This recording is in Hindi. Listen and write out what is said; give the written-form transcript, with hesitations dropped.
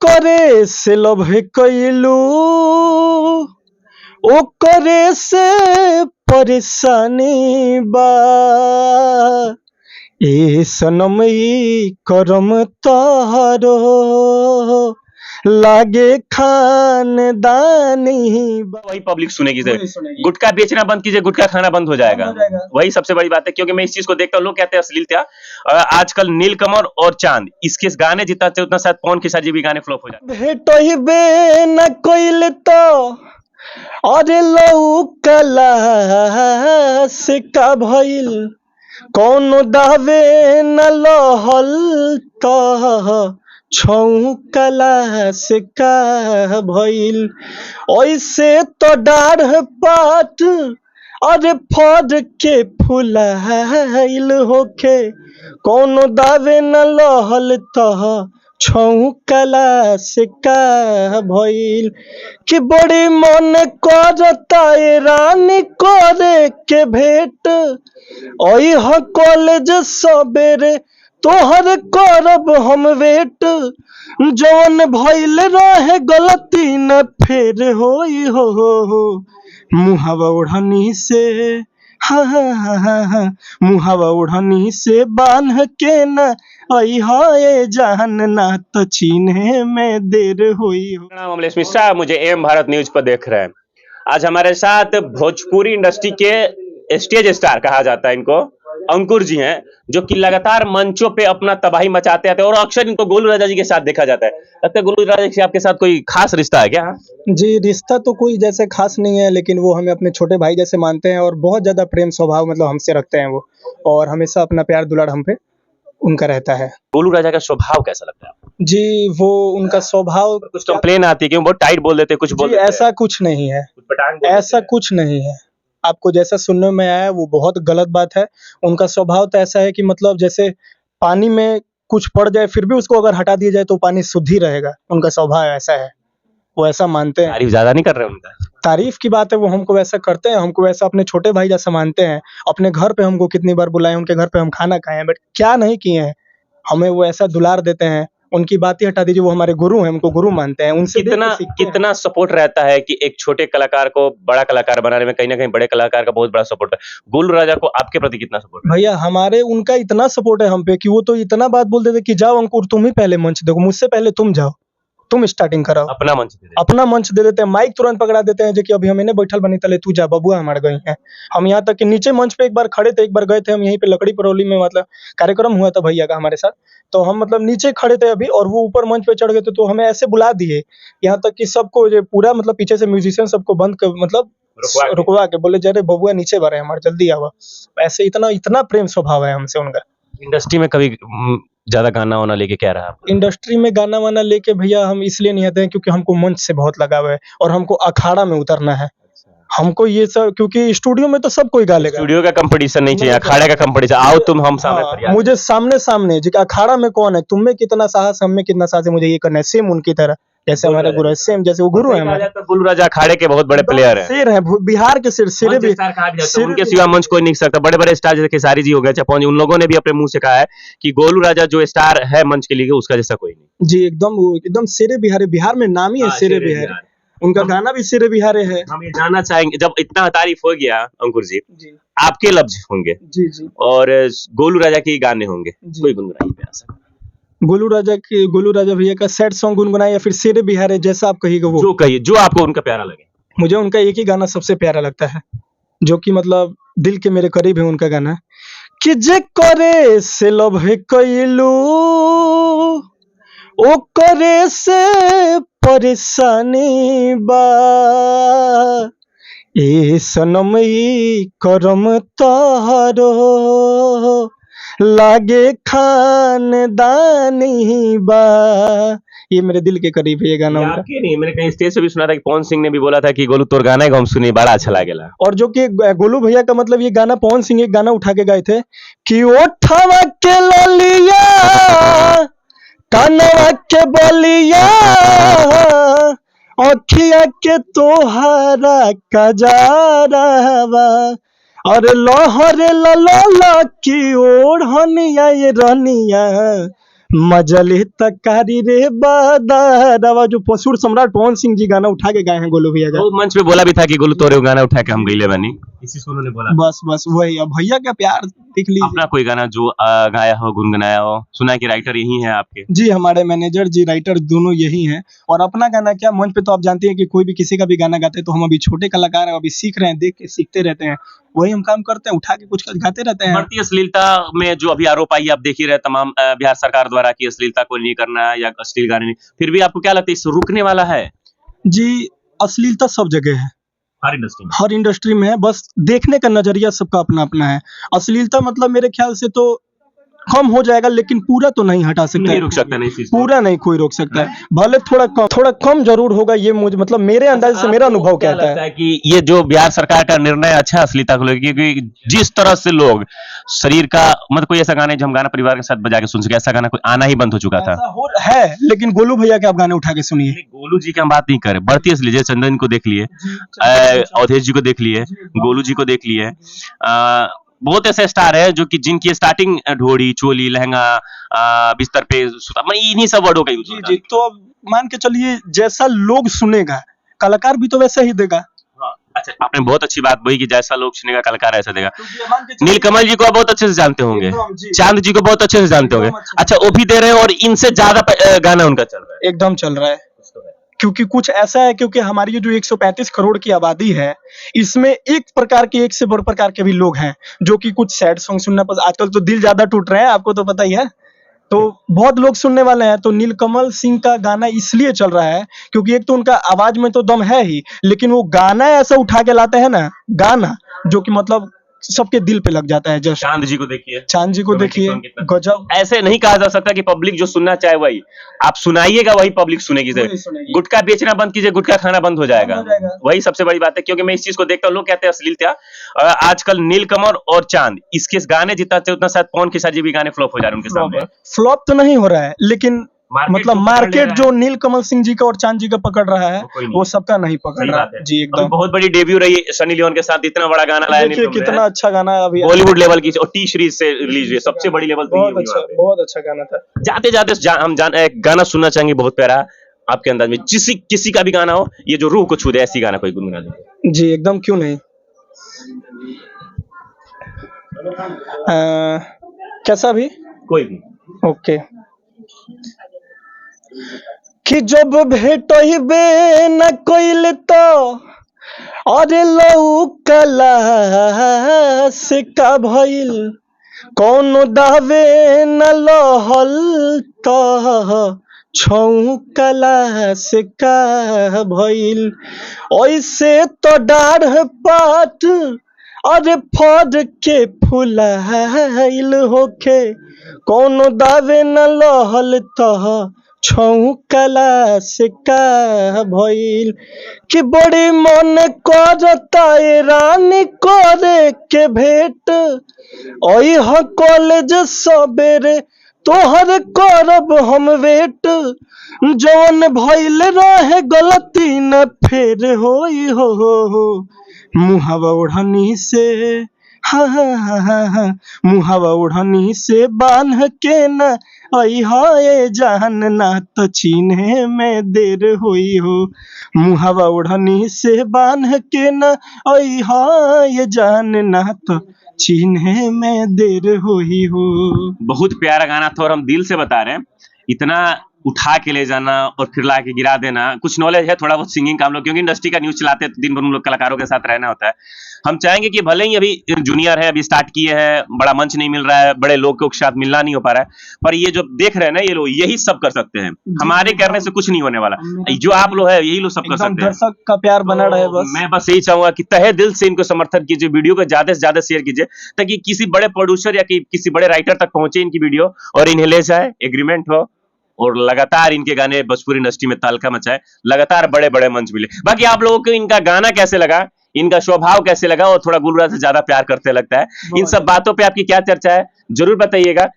करे से लभ कइलू ओकरे से परेशानी बा ए सनम ई करम तोहरो लागे खानदानी बा। वही पब्लिक सुनेगी सर। गुटखा बेचना बंद कीजिए, गुटखा खाना बंद हो जाएगा। वही सबसे बड़ी बात है, क्योंकि मैं इस चीज को देखता हूँ, लोग कहते हैं अश्लीलता। आजकल नीलकमल और चांद, इसके गाने जितना अच्छे उतना शायद पवन खेसारी जी भी गाने फ्लॉप हो जाते। भेटइबे न कइल तो अरे लौकला से का भइल कौनो दावे न लहल तो छौकला से का भइल ऐसे तो डाढ़ पात अरे फड़ के फुलाइल होखे कौनो दावे न लहल तो छौकला से का भइल कि बड़ी मन करता रानी करे के भेंट अइह कॉलेज सबेरे तोहर करब हम वेट जौन भइल रहे गलती न फेर होई हो मुहावा ओढ़नी से मुहावा ओढ़नी से बांध के न अइहा ए जान ना तो चीन्हे में देर हुई हो। प्रणाम, अमलेश मिश्रा, मुझे एम भारत न्यूज पर देख रहे हैं। आज हमारे साथ भोजपुरी इंडस्ट्री के स्टेज स्टार कहा जाता है इनको, अंकुर जी हैं, जो कि लगातार मंचों पे अपना तबाही मचाते आते हैं और अक्सर इनको गोलू राजा जी के साथ देखा जाता है। लगता है गोलू राजा जी से आपके साथ कोई खास रिश्ता है क्या? जी, रिश्ता तो कोई जैसे खास नहीं है, लेकिन वो हमें अपने छोटे भाई जैसे मानते हैं और बहुत ज्यादा प्रेम स्वभाव मतलब हमसे रखते हैं वो, और हमेशा अपना प्यार दुलार हम पे उनका रहता है। गोलू राजा का स्वभाव कैसा लगता है आपको? जी, वो उनका स्वभाव कुछ कंप्लेन आती है कि वो बहुत टाइट बोल देते हैं, कुछ बोल देते हैं। ऐसा कुछ नहीं है, कुछ पटांग बोल देते ऐसा हैं। कुछ नहीं है। आपको जैसा सुनने में आया है वो बहुत गलत बात है। उनका स्वभाव तो ऐसा है कि मतलब जैसे पानी में कुछ पड़ जाए फिर भी उसको अगर हटा दिया जाए तो पानी शुद्ध ही रहेगा। उनका स्वभाव ऐसा है, वो ऐसा मानते हैं। तारीफ ज्यादा नहीं कर रहे उनका? तारीफ की बात है, वो हमको वैसा करते हैं, हमको वैसा अपने छोटे भाई जैसा मानते हैं। अपने घर पे हमको कितनी बार बुलाए, उनके घर पे हम खाना खाए हैं, बट क्या नहीं किए हैं, हमें वो ऐसा दुलार देते हैं। उनकी बात ही हटा दीजिए, वो हमारे गुरु हैं, हमको गुरु मानते हैं। उनसे कितना सपोर्ट रहता है कि एक छोटे कलाकार को बड़ा कलाकार बनाने में, कहीं ना कहीं बड़े कलाकार का बहुत बड़ा सपोर्ट है। गोलू राजा को आपके प्रति कितना सपोर्ट है? भैया हमारे उनका इतना सपोर्ट है हम पे कि वो तो इतना बात बोल देते कि जाओ अंकुर तुम ही पहले मंच देखो, मुझसे पहले तुम जाओ, तुम स्टार्टिंग कराओ। अपना मंच दे देते अपना मंच दे देते हैं, माइक तुरंत पकड़ा देते हैं जो कि अभी हम इन्हें बैठल बनी तले तू जा बबुआ हमारे गई हैं। हम यहाँ तक कि नीचे मंच पे एक बार खड़े थे, एक बार गए थे हम यहीं पे लकड़ी परौली में, मतलब कार्यक्रम हुआ था भैया का हमारे साथ, तो हम मतलब नीचे खड़े थे अभी और वो ऊपर मंच पे चढ़ गए थे, तो हमें ऐसे बुला दिए यहाँ तक कि सबको जो पूरा मतलब पीछे से म्यूजिशियन सबको बंद कर मतलब रुकवा के बोले जरे बबुआ नीचे बढ़े हमारे जल्दी आवा। ऐसे इतना प्रेम स्वभाव है हमसे उनका। इंडस्ट्री में कभी ज्यादा गाना वाना लेके क्या रहा? इंडस्ट्री में गाना वाना लेके भैया हम इसलिए नहीं आते हैं क्योंकि हमको मंच से बहुत लगाव है और हमको अखाड़ा में उतरना है। हमको ये सब, क्योंकि स्टूडियो में तो सब कोई गा लेगा, स्टूडियो का कंपटीशन नहीं चाहिए, अखाड़े का कंपटीशन। आओ तुम हम सामने हाँ, मुझे सामने जी अखाड़ा में कौन है, तुम में कितना साहस हम में कितना साहस है, मुझे ये करना है सेम उनकी तरह, जैसे हमारे गुरु है, सेम जैसे वो गुरु है हमारे। गोलू राजा अखाड़े के बहुत बड़े प्लेयर हैं, शेर है, बिहार के शेर, शेर भी उनके सिवा मंच कोई नहीं सकता। बड़े बड़े स्टार जैसे खेसारी जी हो गए, चपौन जी, उन लोगों ने भी अपने मुंह से कहा है कि गोलू राजा जो स्टार है मंच के लिए उसका जैसा कोई नहीं। जी एकदम शेरे बिहारी, बिहार में नाम ही है शेरे बिहारी। उनका गाना भी शेरे बिहारी है। हम ये जानना चाहेंगे, जब इतना तारीफ हो गया अंकुर जी, आपके लफ्ज होंगे जी और गोलू राजा के गाने होंगे, कोई गुनगुनाइए प्यार से। गोलू राजा भैया का सैड सॉन्ग गुनगुनाए या फिर शेरे बिहारी, जैसा आप कहिएगा वो। जो कहिए, जो आपको उनका प्यारा लगे। मुझे उनका एक ही गाना सबसे प्यारा लगता है, जो कि मतलब दिल के मेरे करीब है उनका गाना, कि जे करे से लभ कइलू ओ करे से परेशानी बा ए सनम ई करम तोहरो लागे खानदानी बा। ये मेरे दिल के करीब है ये गाना उनका। नहीं, मैंने कहीं स्टेज से भी सुना था कि पवन सिंह ने भी बोला था कि गोलू तोर गाना हम सुनी बड़ा अच्छा लागेला। और जो कि गोलू भैया का मतलब ये गाना पवन सिंह एक गाना उठा के गाए थे कि ओठवा के ललिया कानवा के बलिया अखिया के तोहारा कजारावा और लहरे लला की ओढ़निया ये रनिया मजले तकारी रे बादारवा, जो पशुर सम्राट पवन सिंह जी गाना उठा के गाए हैं गोलू भैया का। वो मंच पे बोला भी था कि गोलू तोरे गाना उठा के हम गईले बनी, इसी से उन्होंने बोला। बस बस वही, अब भैया का प्यार देख लीजिए। अपना कोई गाना जो गाया हो, गुनगुनाया हो, सुना है कि राइटर यही है आपके? जी, हमारे मैनेजर जी, राइटर दोनों यही हैं। और अपना गाना क्या, मंच पे तो आप जानते हैं कि कोई भी किसी का भी गाना गाते हैं तो हम अभी छोटे कलाकार हैं, अभी सीख रहे हैं, देख के सीखते रहते हैं, वही हम काम करते हैं, उठा के कुछ गाते रहते हैं। बढ़ती अश्लीलता में जो अभी आरोप आई है, आप देख ही रहे तमाम बिहार सरकार द्वारा कि अश्लीलता को नहीं करना या अश्लील गाने नहीं, फिर भी आपको क्या लगता है इससे रुकने वाला है? जी, अश्लीलता सब जगह है, हर इंडस्ट्री में, हर इंडस्ट्री में है, बस देखने का नजरिया सबका अपना अपना है। अश्लीलता मतलब मेरे ख्याल से तो कम हो जाएगा, लेकिन पूरा तो नहीं हटा सकता नहीं है, रुक सकता नहीं इस चीज को। पूरा नहीं कोई रोक सकता है, भले थोड़ा कम जरूर होगा, ये मुझे मतलब मेरे अंदाज से मेरा अनुभव क्या कहता लगता है। है कि ये जो बिहार सरकार का निर्णय अच्छा है अश्लीलता को लेकर, क्योंकि जिस तरह से लोग शरीर का मतलब कोई ऐसा गाना है जो हम गाना परिवार के साथ बजा के सुन सके, ऐसा गाना कोई आना ही बंद हो चुका था। ऐसा हो है, लेकिन गोलू भैया के आप गाने उठा के सुनिए। गोलू जी की हम बात नहीं करें, बढ़ती अश्लील, जैसे चंदन को देख लिए, अवधेश जी को देख लिए, गोलू जी को देख लिए, बहुत ऐसे स्टार है जो कि जिनकी स्टार्टिंग ढोड़ी, चोली, लहंगा, बिस्तर पे सुता, मतलब इन्हीं सब वर्डों का यूज जी होता जी, है। तो अब मान के चलिए जैसा लोग सुनेगा कलाकार भी तो वैसा ही देगा। हाँ, अच्छा, आपने बहुत अच्छी बात बोली कि जैसा लोग सुनेगा कलाकार ऐसा देगा। क्योंकि मान के चलिए- नीलकमल जी को आप बहुत अच्छे से जानते होंगे, एकदम जी। चांद जी को बहुत अच्छे से जानते होंगे। एकदम अच्छे से। अच्छा, वो भी दे रहे हैं और इनसे ज्यादा गाना उनका चल रहा है। एकदम चल रहा है, क्योंकि कुछ ऐसा है, क्योंकि हमारी ये जो 135 करोड़ की आबादी है, इसमें एक प्रकार के, एक से बड़े प्रकार के भी लोग हैं जो कि कुछ सैड सॉन्ग सुनना पसंद, आजकल तो दिल ज्यादा टूट रहे हैं, आपको तो पता ही है, तो बहुत लोग सुनने वाले हैं। तो नीलकमल सिंह का गाना इसलिए चल रहा है क्योंकि एक तो उनका आवाज में तो दम है ही, लेकिन वो गाना ऐसा उठा के लाते हैं ना, गाना जो कि मतलब सबके दिल पे लग जाता है। जस्ट चांद जी को देखिए, चांद जी को रोमांटिक देखिए, सॉन्ग कितना- गजब। ऐसे नहीं कहा जा सकता कि पब्लिक जो सुनना चाहे वही आप सुनाइएगा, वही पब्लिक सुनेगी। वही सुनेगी। गुटखा बेचना बंद कीजिए, गुटखा खाना बंद हो जाएगा, बंद हो जाएगा। वही सबसे बड़ी बात है। क्योंकि मैं इस चीज को देखता हूँ, लोग कहते हैं अश्लीलता, आजकल नीलकमल और चांद, इसके गाने जितना अच्छे उतना शायद पवन खेसारी जी भी गाने फ्लॉप हो जा रहे हैं उनके सामने। फ्लॉप तो नहीं हो रहा है, लेकिन मार्केट मतलब जो पकड़ ले मार्केट रहा जो नीलकमल सिंह जी का और चांद जी का पकड़ रहा है, वो कोई नहीं वो है। सबका नहीं पकड़ सही रहा बात है। है। जी, अभी एकदम। बहुत बड़ी डेब्यू रही सनी लियोन के साथ, इतना बड़ा गाना लाया देखिए नीलकमल कितना ने। अच्छा गाना है अभी, बॉलीवुड लेवल की और टी सीरीज से रिलीज हुई, सबसे बड़ी लेवल पे ये हुई वहाँ पे। बहुत अच्छा गाना था। जाते जाते हम एक गाना सुनना चाहेंगे बहुत प्यारा आपके अंदाज में, किसी का भी गाना हो, ये जो रूह को छू दे, ऐसी गाना कोई गुनगुना दे। जी एकदम, क्यों नहीं। कैसा भी, कोई भी। ओके। कि जब भेटइबे न कइल तो अरे लौकला से का भइल, कौनो दावे न लहल तो छौकला से का भइल, ऐसे तो डाढ़ पात अरे फड़ के फुलाइल होखे, कौनो दावे न लहल तो छौकला से का भइल, कि बड़ी मन करता ए रानी करे के भेंट, ओह कॉलेज सबेरे तोहर करब हम वेट, जौन भइल रहे गलती न फेर होई हो, मुहावा ओढ़नी से मुहावा ओढ़नी से बांध के न अइहा जान, ना तो चिन्हे में देर होई हो, मुहावा ओढ़नी से बांध के न अइहा जान, ना तो चिन्हे में देर होई हो। बहुत प्यारा गाना था और हम दिल से बता रहे हैं, इतना उठा के ले जाना और फिर ला के गिरा देना। कुछ नॉलेज है थोड़ा बहुत सिंगिंग का हम लोग, क्योंकि इंडस्ट्री का न्यूज चलाते हैं तो दिन भर उन लोग कलाकारों के साथ रहना होता है। हम चाहेंगे कि भले ही अभी जूनियर है, अभी स्टार्ट किए हैं, बड़ा मंच नहीं मिल रहा है, बड़े लोग के साथ मिलना नहीं हो पा रहा है, पर ये जो देख रहे हैं ना, ये लोग यही सब कर सकते हैं। हमारे करने से कुछ नहीं होने वाला, जो आप लोग है यही लोग सब कर सकते हैं। दर्शक का प्यार बना रहे बस। मैं बस यही चाहूंगा कि तहे दिल से इनको समर्थन कीजिए, वीडियो को ज्यादा से ज्यादा शेयर कीजिए, ताकि किसी बड़े प्रोड्यूसर या किसी बड़े राइटर तक पहुंचे इनकी वीडियो और इन्हें ले जाए, एग्रीमेंट हो और लगातार इनके गाने भोजपुरी इंडस्ट्री में तहलका मचाए, लगातार बड़े बड़े मंच मिले। बाकी आप लोगों को इनका गाना कैसे लगा, इनका स्वभाव कैसे लगा, और थोड़ा गुलराज से ज्यादा प्यार करते लगता है, इन सब बातों पे आपकी क्या चर्चा है जरूर बताइएगा।